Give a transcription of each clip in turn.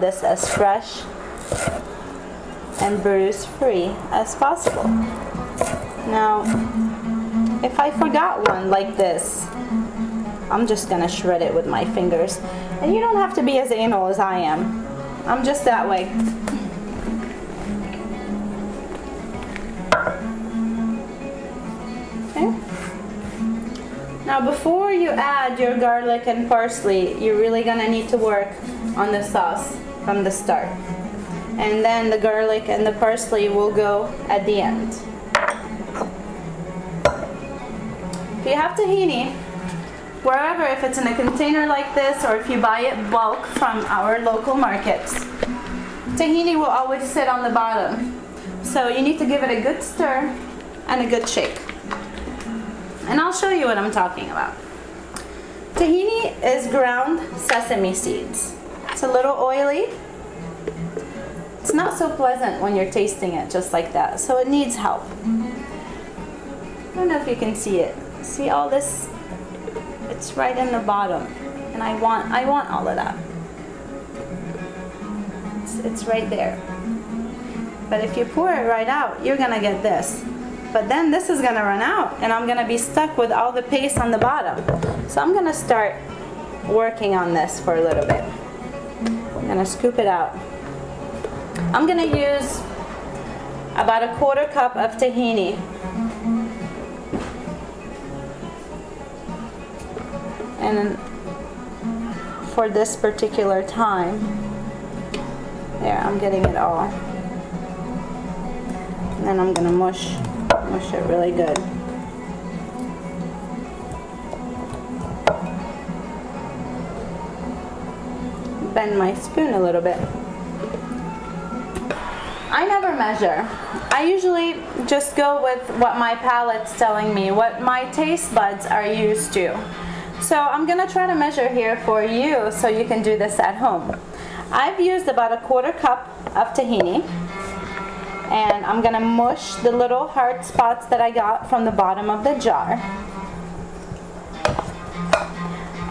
this as fresh and bruise free as possible. Now, if I forgot one like this, I'm just gonna shred it with my fingers. And you don't have to be as anal as I am. I'm just that way. Okay. Now before you add your garlic and parsley, you're really gonna need to work on the sauce from the start. And then the garlic and the parsley will go at the end. If you have tahini, wherever, if it's in a container like this or if you buy it bulk from our local markets, tahini will always sit on the bottom. So you need to give it a good stir and a good shake. And I'll show you what I'm talking about. Tahini is ground sesame seeds. It's a little oily. It's not so pleasant when you're tasting it just like that, so it needs help. I don't know if you can see it. See all this? It's right in the bottom, and I want all of that. It's right there. But if you pour it right out, you're gonna get this. But then this is gonna run out, and I'm gonna be stuck with all the paste on the bottom. So I'm gonna start working on this for a little bit. I'm gonna scoop it out. I'm gonna use about a 1/4 cup of tahini. And for this particular time, there, I'm getting it all. And then I'm gonna mush it really good. Bend my spoon a little bit. I never measure. I usually just go with what my palate's telling me, what my taste buds are used to. So I'm gonna try to measure here for you so you can do this at home. I've used about a 1/4 cup of tahini, and I'm gonna mush the little hard spots that I got from the bottom of the jar.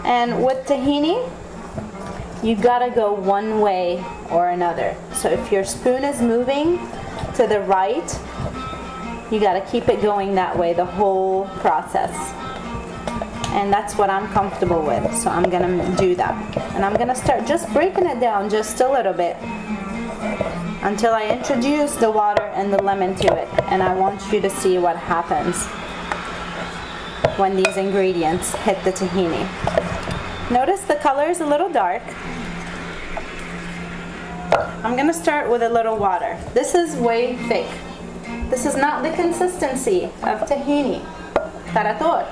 And with tahini, you gotta go one way or another. So if your spoon is moving to the right, you gotta keep it going that way the whole process. And that's what I'm comfortable with, so I'm gonna do that. And I'm gonna start just breaking it down just a little bit until I introduce the water and the lemon to it. And I want you to see what happens when these ingredients hit the tahini. Notice the color is a little dark. I'm gonna start with a little water. This is way thick. This is not the consistency of tahini, tarator.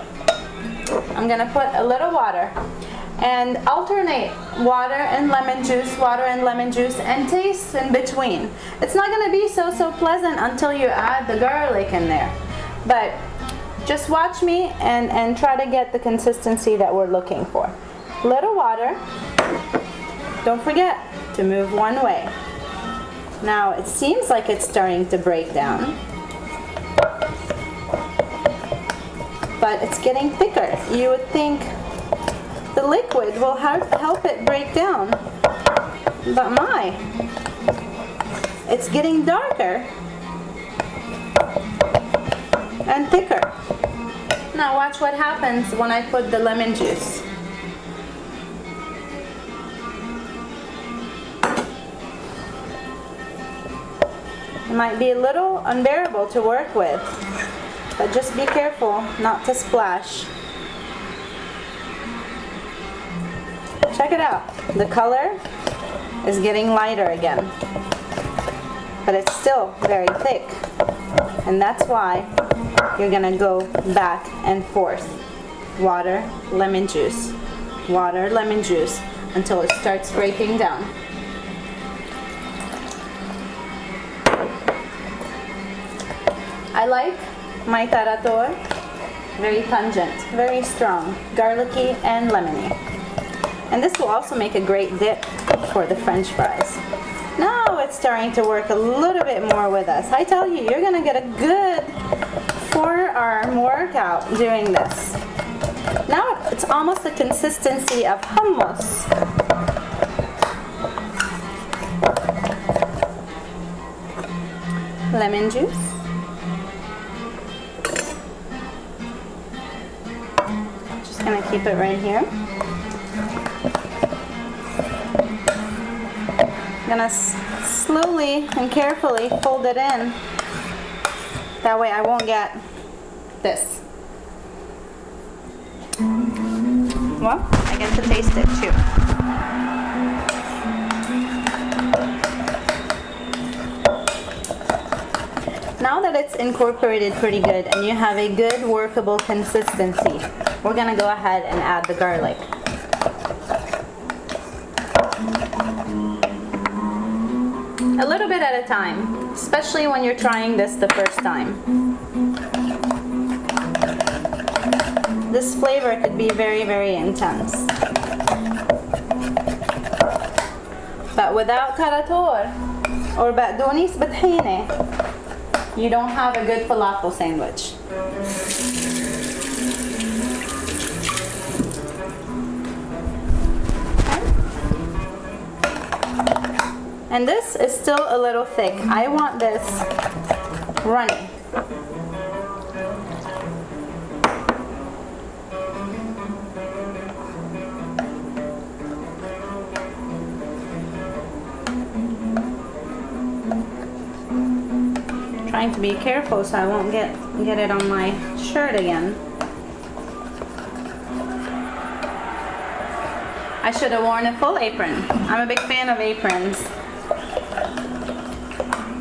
I'm gonna put a little water and alternate water and lemon juice, and taste in between. It's not gonna be so pleasant until you add the garlic in there. But just watch me and try to get the consistency that we're looking for. Little water. Don't forget to move one way. Now it seems like it's starting to break down, but it's getting thicker. You would think the liquid will help it break down, but my, it's getting darker and thicker. Now watch what happens when I put the lemon juice. It might be a little unbearable to work with, but just be careful not to splash. Check it out. The color is getting lighter again, but it's still very thick. And that's why you're gonna go back and forth. Water, lemon juice, until it starts breaking down. I like my tarator very pungent, very strong, garlicky and lemony. And this will also make a great dip for the French fries. Now it's starting to work a little bit more with us. I tell you, you're gonna get a good forearm workout doing this. Now it's almost the consistency of hummus. lemon juice. Just gonna keep it right here. I'm gonna slowly and carefully fold it in. That way I won't get this. Well, I get to taste it too. Now that it's incorporated pretty good and you have a good workable consistency, we're gonna go ahead and add the garlic. A little bit at a time, especially when you're trying this the first time. This flavor could be very, very intense. But without tarator or baqdounis b'tahine, you don't have a good falafel sandwich. And this is still a little thick. I want this runny. Trying to be careful so I won't get it on my shirt again. I should have worn a full apron. I'm a big fan of aprons.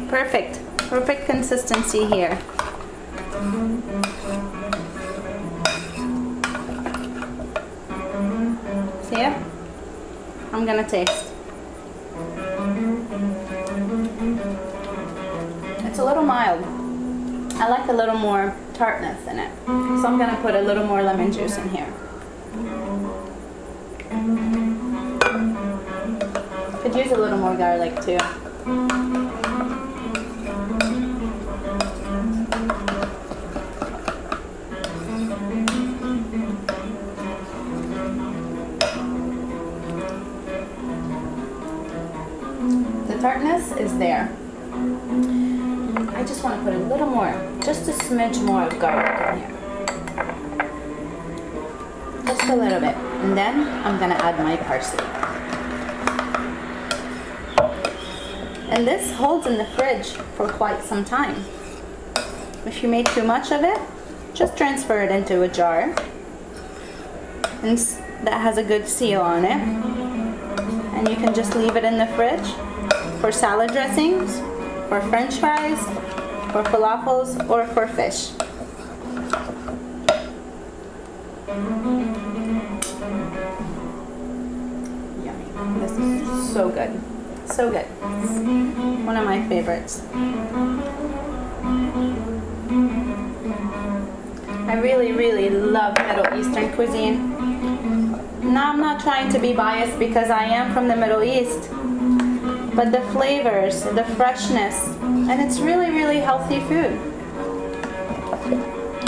Perfect consistency here. See it? I'm gonna taste. It's a little mild. I like a little more tartness in it. So I'm gonna put a little more lemon juice in here. Could use a little more garlic too. The tartness is there. I just want to put a little more, just a smidge more of garlic in here. Just a little bit. And then I'm going to add my parsley. And this holds in the fridge for quite some time. If you make too much of it, just transfer it into a jar. And that has a good seal on it. And you can just leave it in the fridge for salad dressings, for French fries, for falafels, or for fish. Yummy. This is so good. So good. One of my favorites. I really love Middle Eastern cuisine. Now I'm not trying to be biased because I am from the Middle East. But the flavors, the freshness, and it's really healthy food.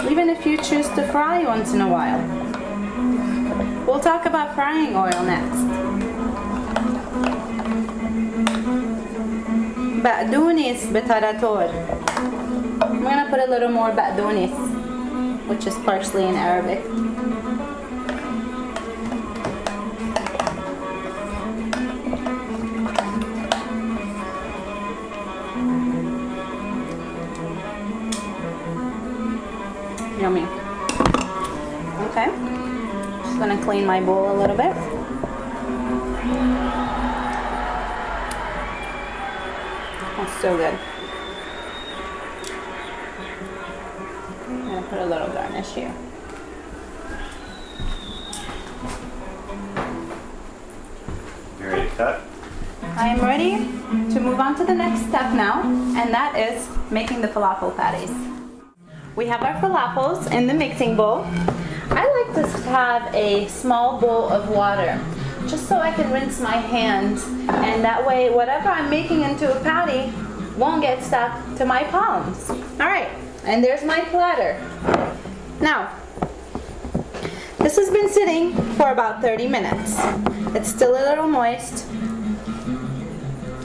Even if you choose to fry once in a while. We'll talk about frying oil next. Baqdounis b'tarator. I'm gonna put a little more baqdounis, which is parsley in Arabic. Yummy. Okay, just gonna clean my bowl a little bit. That's so good. I'm gonna put a little garnish here. You ready to cut? I am ready to move on to the next step now, and that is making the falafel patties. We have our falafels in the mixing bowl. I like to have a small bowl of water just so I can rinse my hands, and that way whatever I'm making into a patty won't get stuck to my palms. Alright, and there's my platter. Now, this has been sitting for about 30 minutes. It's still a little moist,